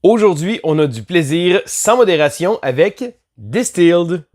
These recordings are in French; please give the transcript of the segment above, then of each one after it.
Aujourd'hui, on a du plaisir sans modération avec Distilled.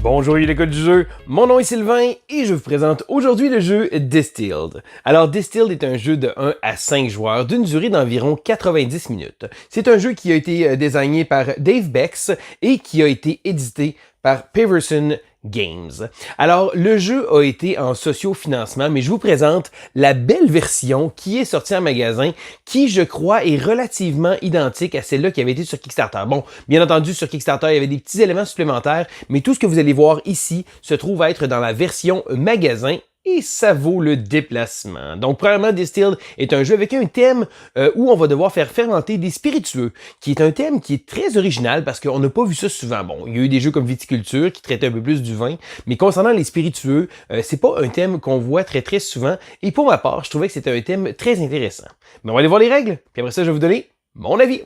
Bonjour l'école du jeu, mon nom est Sylvain et je vous présente aujourd'hui le jeu Distilled. Alors Distilled est un jeu de 1 à 5 joueurs d'une durée d'environ 90 minutes. C'est un jeu qui a été designé par Dave Bex et qui a été édité par Paverson Games. Alors, le jeu a été en socio-financement, mais je vous présente la belle version qui est sortie en magasin, qui, je crois, est relativement identique à celle-là qui avait été sur Kickstarter. Bon, bien entendu, sur Kickstarter, il y avait des petits éléments supplémentaires, mais tout ce que vous allez voir ici se trouve être dans la version magasin. Et ça vaut le déplacement. Donc, premièrement, Distilled est un jeu avec un thème où on va devoir faire fermenter des spiritueux, qui est un thème qui est très original parce qu'on n'a pas vu ça souvent. Bon, il y a eu des jeux comme Viticulture qui traitaient un peu plus du vin, mais concernant les spiritueux, c'est pas un thème qu'on voit très souvent. Et pour ma part, je trouvais que c'était un thème très intéressant. Mais on va aller voir les règles, puis après ça, je vais vous donner mon avis.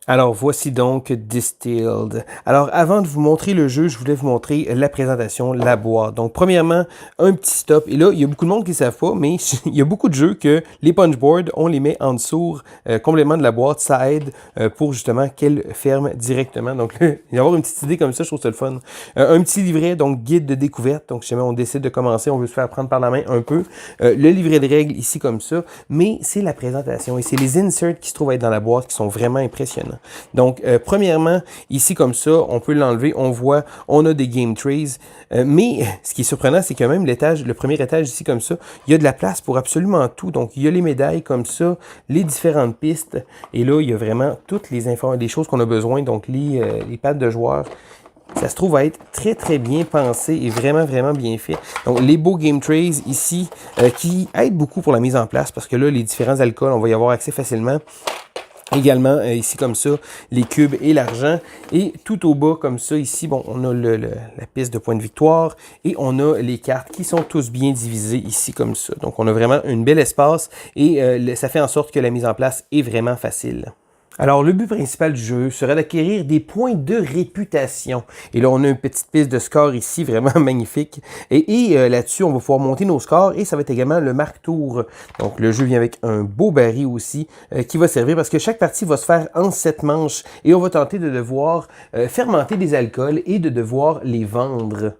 Alors, voici donc Distilled. Alors, avant de vous montrer le jeu, je voulais vous montrer la présentation, la boîte. Donc, premièrement, un petit stop. Et là, il y a beaucoup de monde qui ne savent pas, mais il y a beaucoup de jeux que les punchboards, on les met en dessous complètement de la boîte. Ça aide pour justement qu'elle ferme directement. Donc, là, il y avoir une petite idée comme ça, je trouve ça le fun. Un petit livret, donc guide de découverte. Donc, si jamais on décide de commencer, on veut se faire prendre par la main un peu. Le livret de règles ici comme ça. Mais c'est la présentation et c'est les inserts qui se trouvent être dans la boîte qui sont vraiment impressionnants. Donc, premièrement, ici comme ça, on peut l'enlever, on voit, on a des game trees, mais ce qui est surprenant, c'est que même le premier étage ici comme ça, il y a de la place pour absolument tout. Donc, il y a les médailles comme ça, les différentes pistes, et là, il y a vraiment toutes les choses qu'on a besoin, donc les pads de joueurs. Ça se trouve à être très bien pensé et vraiment bien fait. Donc, les beaux game trays ici, qui aident beaucoup pour la mise en place, parce que là, les différents alcools, on va y avoir accès facilement. Également, ici comme ça, les cubes et l'argent. Et tout au bas, comme ça, ici, bon, on a la piste de points de victoire et on a les cartes qui sont tous bien divisées ici comme ça. Donc, on a vraiment un bel espace et ça fait en sorte que la mise en place est vraiment facile. Alors, le but principal du jeu serait d'acquérir des points de réputation. Et là, on a une petite piste de score ici, vraiment magnifique. Et là-dessus, on va pouvoir monter nos scores et ça va être également le marque-tour. Donc, le jeu vient avec un beau baril aussi qui va servir parce que chaque partie va se faire en 7 manches et on va tenter de devoir fermenter des alcools et de devoir les vendre.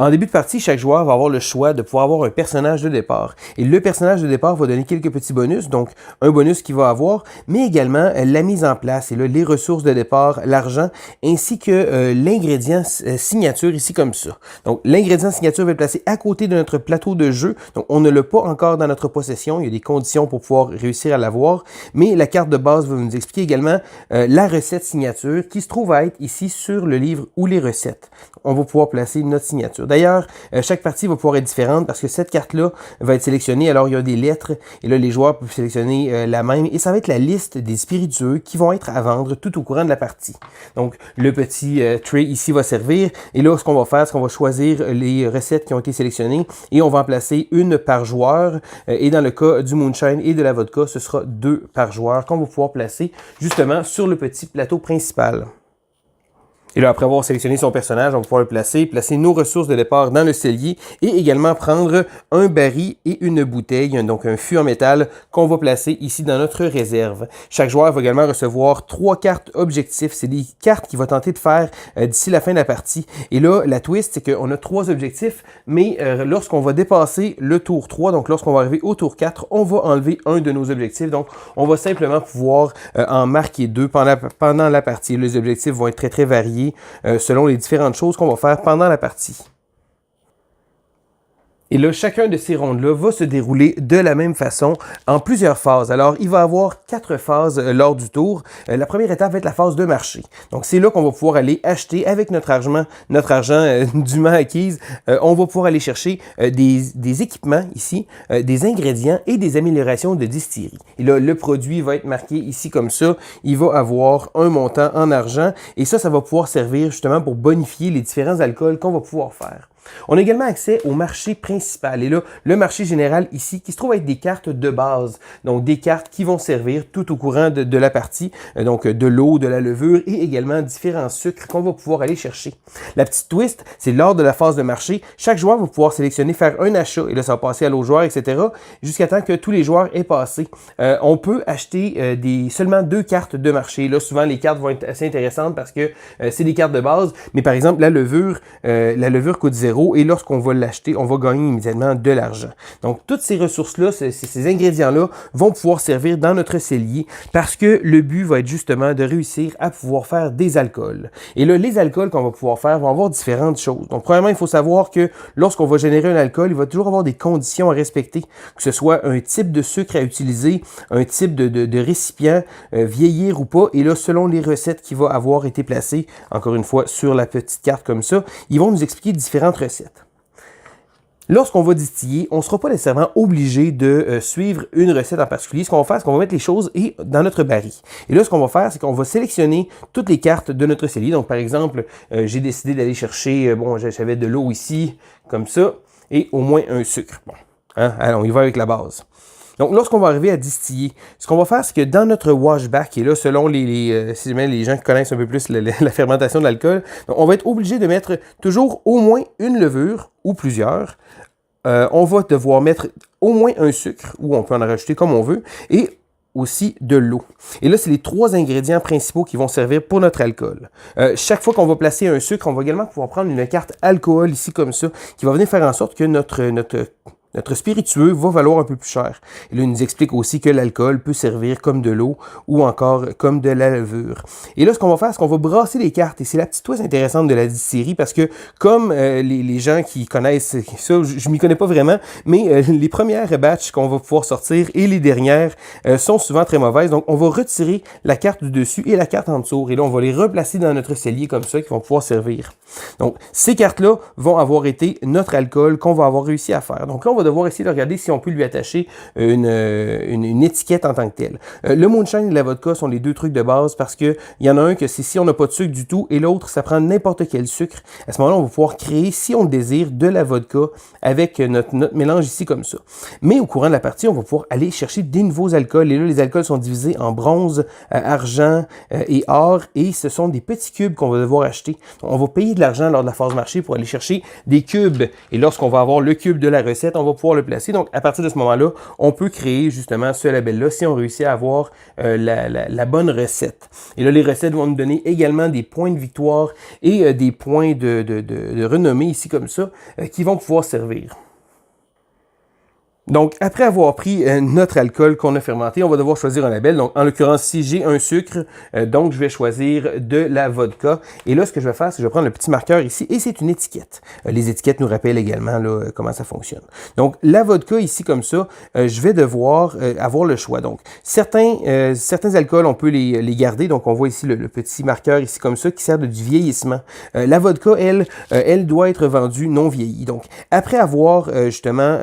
En début de partie, chaque joueur va avoir le choix de pouvoir avoir un personnage de départ. Et le personnage de départ va donner quelques petits bonus, donc un bonus qu'il va avoir, mais également la mise en place, et là, les ressources de départ, l'argent, ainsi que l'ingrédient signature ici comme ça. Donc, l'ingrédient signature va être placé à côté de notre plateau de jeu, donc on ne l'a pas encore dans notre possession, il y a des conditions pour pouvoir réussir à l'avoir, mais la carte de base va nous expliquer également la recette signature qui se trouve à être ici sur le livre ou les recettes. On va pouvoir placer notre signature. D'ailleurs, chaque partie va pouvoir être différente parce que cette carte-là va être sélectionnée. Alors, il y a des lettres et là, les joueurs peuvent sélectionner la même. Et ça va être la liste des spiritueux qui vont être à vendre tout au courant de la partie. Donc, le petit tray ici va servir. Et là, ce qu'on va faire, c'est qu'on va choisir les recettes qui ont été sélectionnées et on va en placer une par joueur. Et dans le cas du moonshine et de la vodka, ce sera 2 par joueur qu'on va pouvoir placer justement sur le petit plateau principal. Et là, après avoir sélectionné son personnage, on va pouvoir le placer nos ressources de départ dans le cellier et également prendre un baril et une bouteille, donc un fût en métal qu'on va placer ici dans notre réserve. Chaque joueur va également recevoir 3 cartes objectifs. C'est des cartes qu'il va tenter de faire d'ici la fin de la partie. Et là, la twist, c'est qu'on a 3 objectifs, mais lorsqu'on va dépasser le tour 3, donc lorsqu'on va arriver au tour 4, on va enlever un de nos objectifs. Donc, on va simplement pouvoir en marquer 2 pendant la partie. Les objectifs vont être très variés selon les différentes choses qu'on va faire pendant la partie. Et là, chacun de ces rondes-là va se dérouler de la même façon en plusieurs phases. Alors, il va y avoir 4 phases lors du tour. La première étape va être la phase de marché. Donc, c'est là qu'on va pouvoir aller acheter avec notre argent dûment acquise. On va pouvoir aller chercher des équipements ici, des ingrédients et des améliorations de distillerie. Et là, le produit va être marqué ici comme ça. Il va avoir un montant en argent et ça va pouvoir servir justement pour bonifier les différents alcools qu'on va pouvoir faire. On a également accès au marché principal. Et là, le marché général ici, qui se trouve être des cartes de base. Donc, des cartes qui vont servir tout au courant de la partie. Donc, de l'eau, de la levure et également différents sucres qu'on va pouvoir aller chercher. La petite twist, c'est lors de la phase de marché, chaque joueur va pouvoir sélectionner, faire un achat. Et là, ça va passer à l'autre joueur, etc. Jusqu'à temps que tous les joueurs aient passé. On peut acheter seulement 2 cartes de marché. Là, souvent, les cartes vont être assez intéressantes parce que c'est des cartes de base. Mais par exemple, la levure coûte 0 et lorsqu'on va l'acheter, on va gagner immédiatement de l'argent. Donc, toutes ces ressources-là, ces ingrédients-là vont pouvoir servir dans notre cellier parce que le but va être justement de réussir à pouvoir faire des alcools. Et là, les alcools qu'on va pouvoir faire vont avoir différentes choses. Donc, premièrement, il faut savoir que lorsqu'on va générer un alcool, il va toujours avoir des conditions à respecter, que ce soit un type de sucre à utiliser, un type de récipient, vieillir ou pas. Et là, selon les recettes qui vont avoir été placées, encore une fois, sur la petite carte comme ça, ils vont nous expliquer différentes recettes. Lorsqu'on va distiller, on ne sera pas nécessairement obligé de suivre une recette en particulier. Ce qu'on va faire, c'est qu'on va mettre les choses dans notre baril. Et là, ce qu'on va faire, c'est qu'on va sélectionner toutes les cartes de notre cellier. Donc, par exemple, j'ai décidé d'aller chercher, j'avais de l'eau ici, comme ça, et au moins un sucre. Bon, hein? Alors, on y va avec la base. Donc, lorsqu'on va arriver à distiller, ce qu'on va faire, c'est que dans notre washback, et là, selon si jamais les gens qui connaissent un peu plus la fermentation de l'alcool, on va être obligé de mettre toujours au moins une levure ou plusieurs. On va devoir mettre au moins un sucre, ou on peut en rajouter comme on veut, et aussi de l'eau. Et là, c'est les 3 ingrédients principaux qui vont servir pour notre alcool. Chaque fois qu'on va placer un sucre, on va également pouvoir prendre une carte alcool ici comme ça, qui va venir faire en sorte que notre spiritueux va valoir un peu plus cher. Et là, il nous explique aussi que l'alcool peut servir comme de l'eau ou encore comme de la levure. Et là, ce qu'on va faire, c'est qu'on va brasser les cartes. Et c'est la petite twist intéressante de la distillerie parce que comme les gens qui connaissent ça, je m'y connais pas vraiment, mais les premières batches qu'on va pouvoir sortir et les dernières sont souvent très mauvaises. Donc, on va retirer la carte du dessus et la carte en dessous. Et là, on va les replacer dans notre cellier comme ça qui vont pouvoir servir. Donc, ces cartes-là vont avoir été notre alcool qu'on va avoir réussi à faire. Donc là, on va devoir essayer de regarder si on peut lui attacher une étiquette en tant que telle. Le moonshine et la vodka sont les 2 trucs de base parce que il y en a un que c'est si on n'a pas de sucre du tout et l'autre, ça prend n'importe quel sucre. À ce moment-là, on va pouvoir créer, si on le désire, de la vodka avec notre mélange ici comme ça. Mais au courant de la partie, on va pouvoir aller chercher des nouveaux alcools. Et là, les alcools sont divisés en bronze, argent et or et ce sont des petits cubes qu'on va devoir acheter. On va payer de l'argent lors de la phase marché pour aller chercher des cubes. Et lorsqu'on va avoir le cube de la recette, on va pouvoir le placer. Donc, à partir de ce moment-là, on peut créer justement ce label-là si on réussit à avoir la bonne recette. Et là, les recettes vont nous donner également des points de victoire et des points de renommée ici comme ça qui vont pouvoir servir. Donc, après avoir pris notre alcool qu'on a fermenté, on va devoir choisir un label. Donc, en l'occurrence, si j'ai un sucre, donc je vais choisir de la vodka. Et là, ce que je vais faire, c'est que je vais prendre le petit marqueur ici et c'est une étiquette. Les étiquettes nous rappellent également là, comment ça fonctionne. Donc, la vodka ici, comme ça, je vais devoir avoir le choix. Donc, certains alcools, on peut les garder. Donc, on voit ici le petit marqueur ici comme ça qui sert de du vieillissement. La vodka, elle doit être vendue non vieillie. Donc, après avoir justement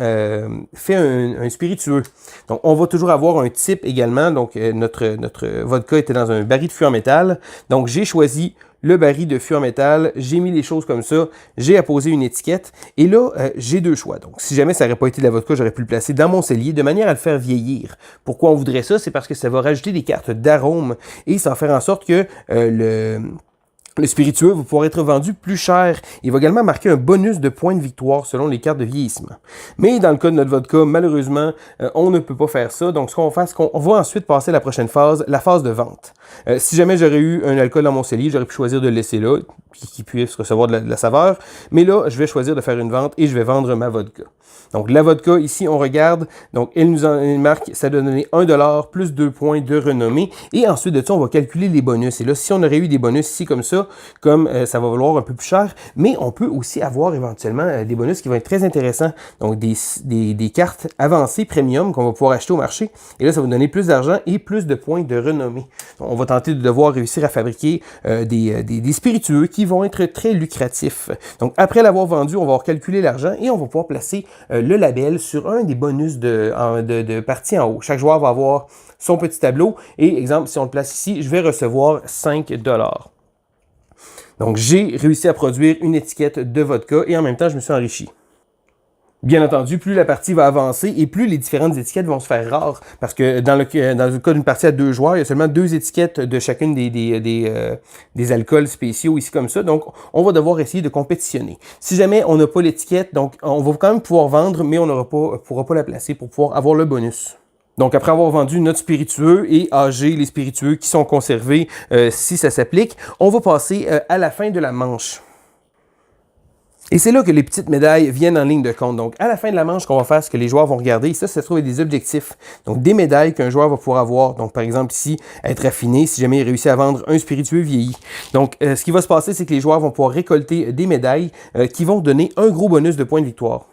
fait un spiritueux. Donc, on va toujours avoir un type également. Donc, notre vodka était dans un baril de fût en métal. Donc, j'ai choisi le baril de fût en métal. J'ai mis les choses comme ça. J'ai apposé une étiquette. Et là, j'ai 2 choix. Donc, si jamais ça n'aurait pas été de la vodka, j'aurais pu le placer dans mon cellier de manière à le faire vieillir. Pourquoi on voudrait ça? C'est parce que ça va rajouter des cartes d'arôme et ça va faire en sorte que le spiritueux va pouvoir être vendu plus cher. Il va également marquer un bonus de points de victoire selon les cartes de vieillissement. Mais dans le cas de notre vodka, malheureusement, on ne peut pas faire ça. Donc, ce qu'on va faire, c'est qu'on va ensuite passer à la prochaine phase, la phase de vente. Si jamais j'aurais eu un alcool dans mon cellier, j'aurais pu choisir de le laisser là, qui puisse recevoir de la saveur. Mais là, je vais choisir de faire une vente et je vais vendre ma vodka. Donc, la vodka, ici, on regarde. Donc, elle nous en marque, ça doit donner 1$ plus 2 points de renommée. Et ensuite de ça, on va calculer les bonus. Et là, si on aurait eu des bonus ici comme ça va valoir un peu plus cher, mais on peut aussi avoir éventuellement des bonus qui vont être très intéressants. Donc, des cartes avancées premium qu'on va pouvoir acheter au marché. Et là, ça va nous donner plus d'argent et plus de points de renommée. Donc, on va tenter de devoir réussir à fabriquer des spiritueux qui vont être très lucratifs. Donc, après l'avoir vendu, on va avoir calculé l'argent et on va pouvoir placer le label sur un des bonus de partie en haut. Chaque joueur va avoir son petit tableau et, exemple, si on le place ici, je vais recevoir 5$. Donc, j'ai réussi à produire une étiquette de vodka et en même temps, je me suis enrichi. Bien entendu, plus la partie va avancer et plus les différentes étiquettes vont se faire rares. Parce que dans le cas d'une partie à 2 joueurs, il y a seulement 2 étiquettes de chacune des alcools spéciaux ici comme ça. Donc, on va devoir essayer de compétitionner. Si jamais on n'a pas l'étiquette, donc on va quand même pouvoir vendre, mais on ne pourra pas la placer pour pouvoir avoir le bonus. Donc, après avoir vendu notre spiritueux et âgé les spiritueux qui sont conservés, si ça s'applique, on va passer à la fin de la manche. Et c'est là que les petites médailles viennent en ligne de compte. Donc, à la fin de la manche, ce qu'on va faire, c'est que les joueurs vont regarder. Et ça se trouve des objectifs. Donc, des médailles qu'un joueur va pouvoir avoir. Donc, par exemple, ici, être affiné si jamais il réussit à vendre un spiritueux vieilli. Donc, ce qui va se passer, c'est que les joueurs vont pouvoir récolter des médailles qui vont donner un gros bonus de points de victoire.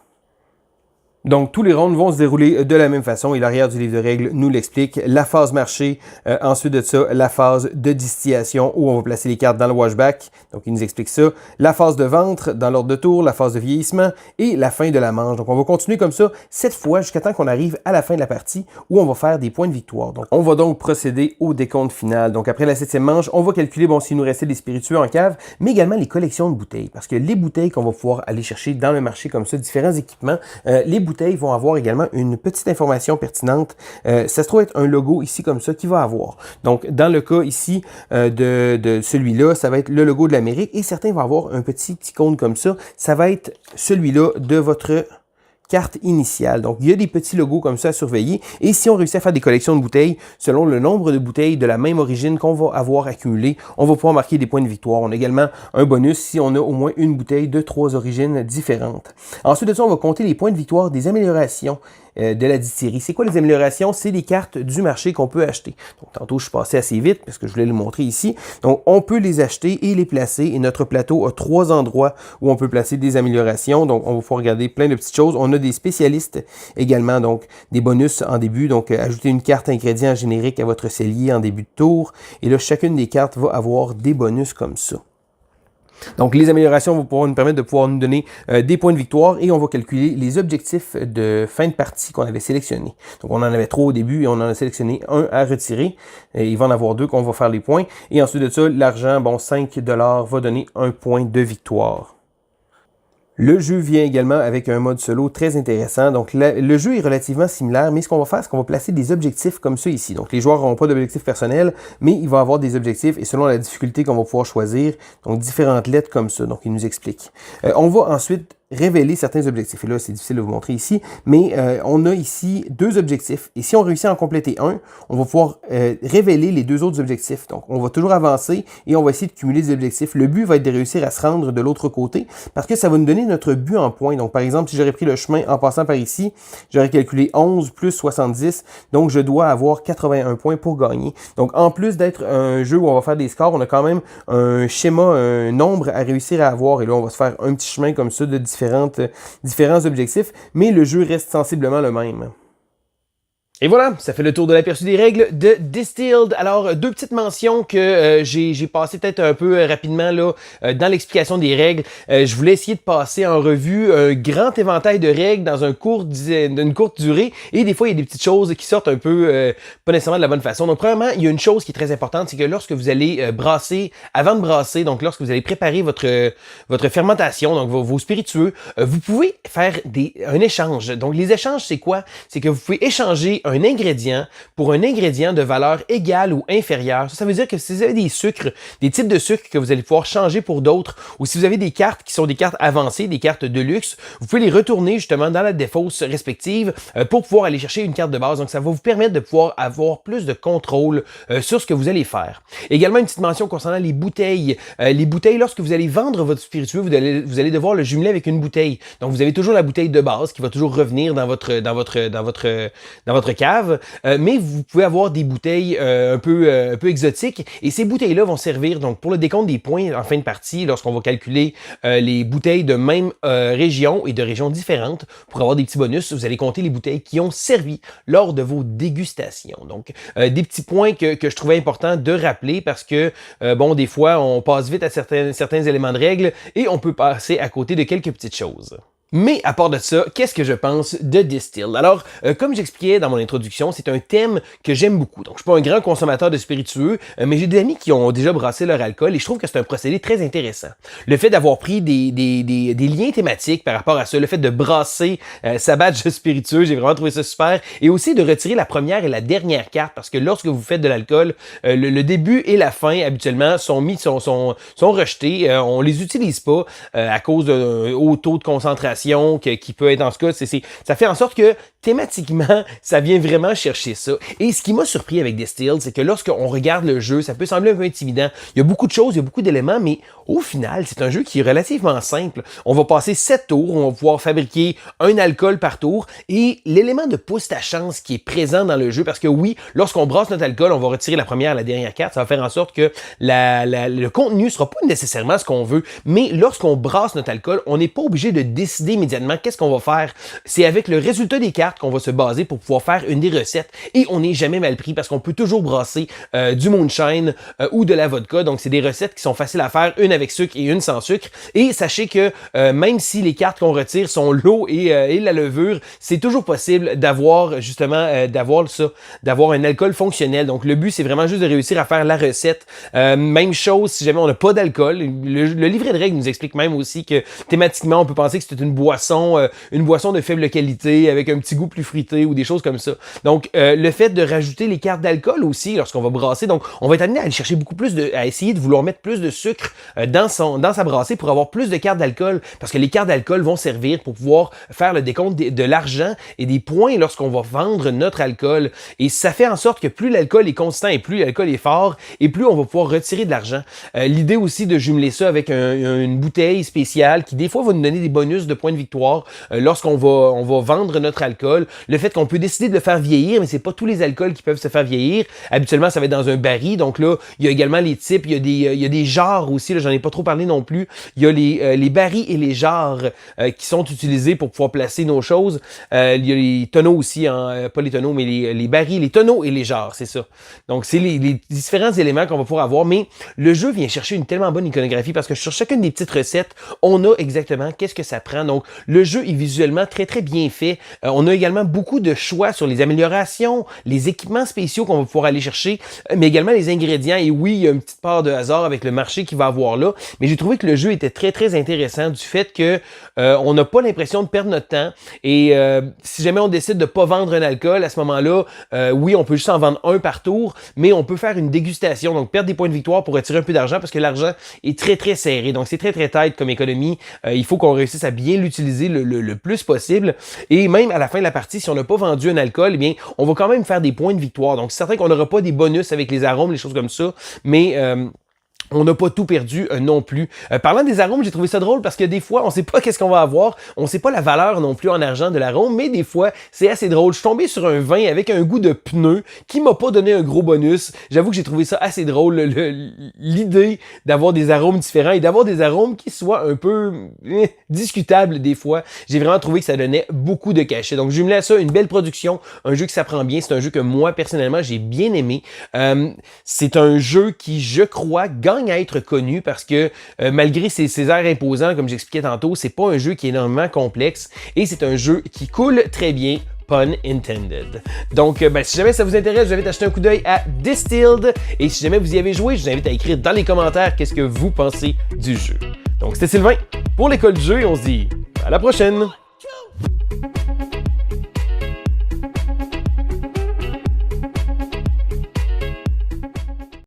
Donc, tous les rounds vont se dérouler de la même façon et l'arrière du livre de règles nous l'explique. La phase marché, ensuite de ça, la phase de distillation où on va placer les cartes dans le washback. Donc, il nous explique ça. La phase de ventre dans l'ordre de tour, la phase de vieillissement et la fin de la manche. Donc, on va continuer comme ça 7 fois jusqu'à temps qu'on arrive à la fin de la partie où on va faire des points de victoire. Donc, on va donc procéder au décompte final. Donc, après la 7e manche, on va calculer, bon, s'il nous restait des spiritueux en cave, mais également les collections de bouteilles. Parce que les bouteilles qu'on va pouvoir aller chercher dans le marché comme ça, différents équipements, les bouteilles vont avoir également une petite information pertinente. Ça se trouve être un logo ici comme ça qui va avoir. Donc, dans le cas ici de celui-là, ça va être le logo de l'Amérique et certains vont avoir un petit icône comme ça. Ça va être celui-là de votre carte initiale. Donc, il y a des petits logos comme ça à surveiller. Et si on réussit à faire des collections de bouteilles, selon le nombre de bouteilles de la même origine qu'on va avoir accumulé, on va pouvoir marquer des points de victoire. On a également un bonus si on a au moins une bouteille de 3 origines différentes. Ensuite de ça, on va compter les points de victoire des améliorations de la distillerie. C'est quoi les améliorations? C'est les cartes du marché qu'on peut acheter. Donc, tantôt, je suis passé assez vite parce que je voulais le montrer ici. Donc, on peut les acheter et les placer. Et notre plateau a 3 endroits où on peut placer des améliorations. Donc, on va pouvoir regarder plein de petites choses. On a des spécialistes également, donc des bonus en début. Donc, ajouter une carte ingrédient générique à votre cellier en début de tour. Et là, chacune des cartes va avoir des bonus comme ça. Donc, les améliorations vont pouvoir nous permettre de pouvoir nous donner des points de victoire et on va calculer les objectifs de fin de partie qu'on avait sélectionnés. Donc, on en avait 3 au début et on en a sélectionné un à retirer. Et il va en avoir 2 qu'on va faire les points. Et ensuite de ça, l'argent, bon, 5 $ va donner un point de victoire. Le jeu vient également avec un mode solo très intéressant. Donc, le jeu est relativement similaire, mais ce qu'on va faire, c'est qu'on va placer des objectifs comme ça ici. Donc, les joueurs n'auront pas d'objectifs personnels, mais il va avoir des objectifs et selon la difficulté qu'on va pouvoir choisir, donc différentes lettres comme ça. Donc, il nous explique. On va ensuite révéler certains objectifs. Et là, c'est difficile de vous montrer ici, mais on a ici 2 objectifs. Et si on réussit à en compléter un, on va pouvoir révéler les 2 autres objectifs. Donc, on va toujours avancer et on va essayer de cumuler des objectifs. Le but va être de réussir à se rendre de l'autre côté parce que ça va nous donner notre but en points. Donc, par exemple, si j'aurais pris le chemin en passant par ici, j'aurais calculé 11 plus 70. Donc, je dois avoir 81 points pour gagner. Donc, en plus d'être un jeu où on va faire des scores, on a quand même un schéma, un nombre à réussir à avoir. Et là, on va se faire un petit chemin comme ça de différents objectifs, mais le jeu reste sensiblement le même. Et voilà, ça fait le tour de l'aperçu des règles de Distilled. Alors, 2 petites mentions que j'ai passé peut-être un peu rapidement là dans l'explication des règles. Je voulais essayer de passer en revue un grand éventail de règles dans une courte durée. Et des fois, il y a des petites choses qui sortent un peu pas nécessairement de la bonne façon. Donc, premièrement, il y a une chose qui est très importante, c'est que lorsque vous allez brasser, avant de brasser, donc lorsque vous allez préparer votre fermentation, donc vos spiritueux, vous pouvez faire un échange. Donc, les échanges, c'est quoi? C'est que vous pouvez échanger un ingrédient pour un ingrédient de valeur égale ou inférieure. Ça veut dire que si vous avez des sucres, des types de sucres que vous allez pouvoir changer pour d'autres, ou si vous avez des cartes qui sont des cartes avancées, des cartes de luxe, vous pouvez les retourner justement dans la défausse respective pour pouvoir aller chercher une carte de base. Donc, ça va vous permettre de pouvoir avoir plus de contrôle sur ce que vous allez faire. Également, une petite mention concernant les bouteilles. Les bouteilles, lorsque vous allez vendre votre spiritueux, vous allez devoir le jumeler avec une bouteille. Donc, vous avez toujours la bouteille de base qui va toujours revenir dans votre cave, mais vous pouvez avoir des bouteilles un peu exotiques et ces bouteilles-là vont servir donc pour le décompte des points en fin de partie lorsqu'on va calculer les bouteilles de même région et de régions différentes pour avoir des petits bonus. Vous allez compter les bouteilles qui ont servi lors de vos dégustations. Donc, des petits points que je trouvais important de rappeler parce que, bon, des fois, on passe vite à certains éléments de règles et on peut passer à côté de quelques petites choses. Mais à part de ça, qu'est-ce que je pense de Distilled? Alors, comme j'expliquais dans mon introduction, c'est un thème que j'aime beaucoup. Donc, je suis pas un grand consommateur de spiritueux, mais j'ai des amis qui ont déjà brassé leur alcool et je trouve que c'est un procédé très intéressant. Le fait d'avoir pris des liens thématiques par rapport à ça, le fait de brasser sa batch spiritueux, j'ai vraiment trouvé ça super. Et aussi de retirer la première et la dernière carte, parce que lorsque vous faites de l'alcool, le début et la fin, habituellement, sont rejetés. On les utilise pas à cause d'un haut taux de concentration qui peut être en ce cas, ça fait en sorte que thématiquement, ça vient vraiment chercher ça. Et ce qui m'a surpris avec Distilled, c'est que lorsqu'on regarde le jeu, ça peut sembler un peu intimidant. Il y a beaucoup de choses, il y a beaucoup d'éléments, mais au final, c'est un jeu qui est relativement simple. On va passer 7 tours, on va pouvoir fabriquer un alcool par tour, et l'élément de pousse ta chance qui est présent dans le jeu, parce que oui, lorsqu'on brasse notre alcool, on va retirer la première et la dernière carte, ça va faire en sorte que le contenu sera pas nécessairement ce qu'on veut, mais lorsqu'on brasse notre alcool, on n'est pas obligé de décider immédiatement qu'est-ce qu'on va faire. C'est avec le résultat des cartes qu'on va se baser pour pouvoir faire une des recettes, et on n'est jamais mal pris parce qu'on peut toujours brasser du moonshine ou de la vodka, donc c'est des recettes qui sont faciles à faire, une avec sucre et une sans sucre, et sachez que même si les cartes qu'on retire sont l'eau et la levure, c'est toujours possible d'avoir justement d'avoir un alcool fonctionnel. Donc le but, c'est vraiment juste de réussir à faire la recette. Même chose si jamais on n'a pas d'alcool, le livret de règles nous explique même aussi que thématiquement on peut penser que c'est une boisson de faible qualité avec un petit goût plus fruité ou des choses comme ça. Donc le fait de rajouter les cartes d'alcool aussi lorsqu'on va brasser, donc on va être amené à aller chercher beaucoup plus à essayer de vouloir mettre plus de sucre dans sa brassée pour avoir plus de cartes d'alcool, parce que les cartes d'alcool vont servir pour pouvoir faire le décompte de l'argent et des points lorsqu'on va vendre notre alcool, et ça fait en sorte que plus l'alcool est constant et plus l'alcool est fort et plus on va pouvoir retirer de l'argent. L'idée aussi de jumeler ça avec une bouteille spéciale qui des fois va nous donner des bonus de points de victoire lorsqu'on va vendre notre alcool, le fait qu'on peut décider de le faire vieillir, mais c'est pas tous les alcools qui peuvent se faire vieillir. Habituellement ça va être dans un baril, donc là il y a également les types, il y a des jarres aussi, là j'en ai pas trop parlé non plus. Il y a les barils et les jarres qui sont utilisés pour pouvoir placer nos choses. Il y a les tonneaux aussi, pas les tonneaux, mais les barils, les tonneaux et les jarres, c'est ça. Donc c'est les différents éléments qu'on va pouvoir avoir, mais le jeu vient chercher une tellement bonne iconographie parce que sur chacune des petites recettes, on a exactement qu'est-ce que ça prend. Donc le jeu est visuellement très très bien fait. On a également beaucoup de choix sur les améliorations, les équipements spéciaux qu'on va pouvoir aller chercher, mais également les ingrédients. Et oui, il y a une petite part de hasard avec le marché qu'il va avoir là, mais j'ai trouvé que le jeu était très très intéressant du fait que on n'a pas l'impression de perdre notre temps, et si jamais on décide de pas vendre un alcool à ce moment-là, oui, on peut juste en vendre un par tour, mais on peut faire une dégustation, donc perdre des points de victoire pour retirer un peu d'argent parce que l'argent est très très serré, donc c'est très très tight comme économie. Il faut qu'on réussisse à bien l'utiliser le plus possible, et même à la fin de la partie, si on n'a pas vendu un alcool, eh bien on va quand même faire des points de victoire. Donc c'est certain qu'on n'aura pas des bonus avec les arômes, les choses comme ça, mais on n'a pas tout perdu non plus. Parlant des arômes, j'ai trouvé ça drôle parce que des fois, on sait pas qu'est-ce qu'on va avoir, on sait pas la valeur non plus en argent de l'arôme, mais des fois, c'est assez drôle. Je suis tombé sur un vin avec un goût de pneu qui m'a pas donné un gros bonus. J'avoue que j'ai trouvé ça assez drôle, l'idée d'avoir des arômes différents et d'avoir des arômes qui soient un peu discutables des fois. J'ai vraiment trouvé que ça donnait beaucoup de cachet. Donc, je jumelais à ça une belle production, un jeu qui s'apprend bien. C'est un jeu que moi, personnellement, j'ai bien aimé. C'est un jeu qui, je crois, gagne à être connu parce que malgré ses airs imposants, comme j'expliquais tantôt, c'est pas un jeu qui est énormément complexe et c'est un jeu qui coule très bien. Pun intended. Donc, si jamais ça vous intéresse, je vous invite à jeter un coup d'œil à Distilled. Et si jamais vous y avez joué, je vous invite à écrire dans les commentaires qu'est-ce que vous pensez du jeu. Donc, c'était Sylvain pour l'école du jeu et on se dit à la prochaine!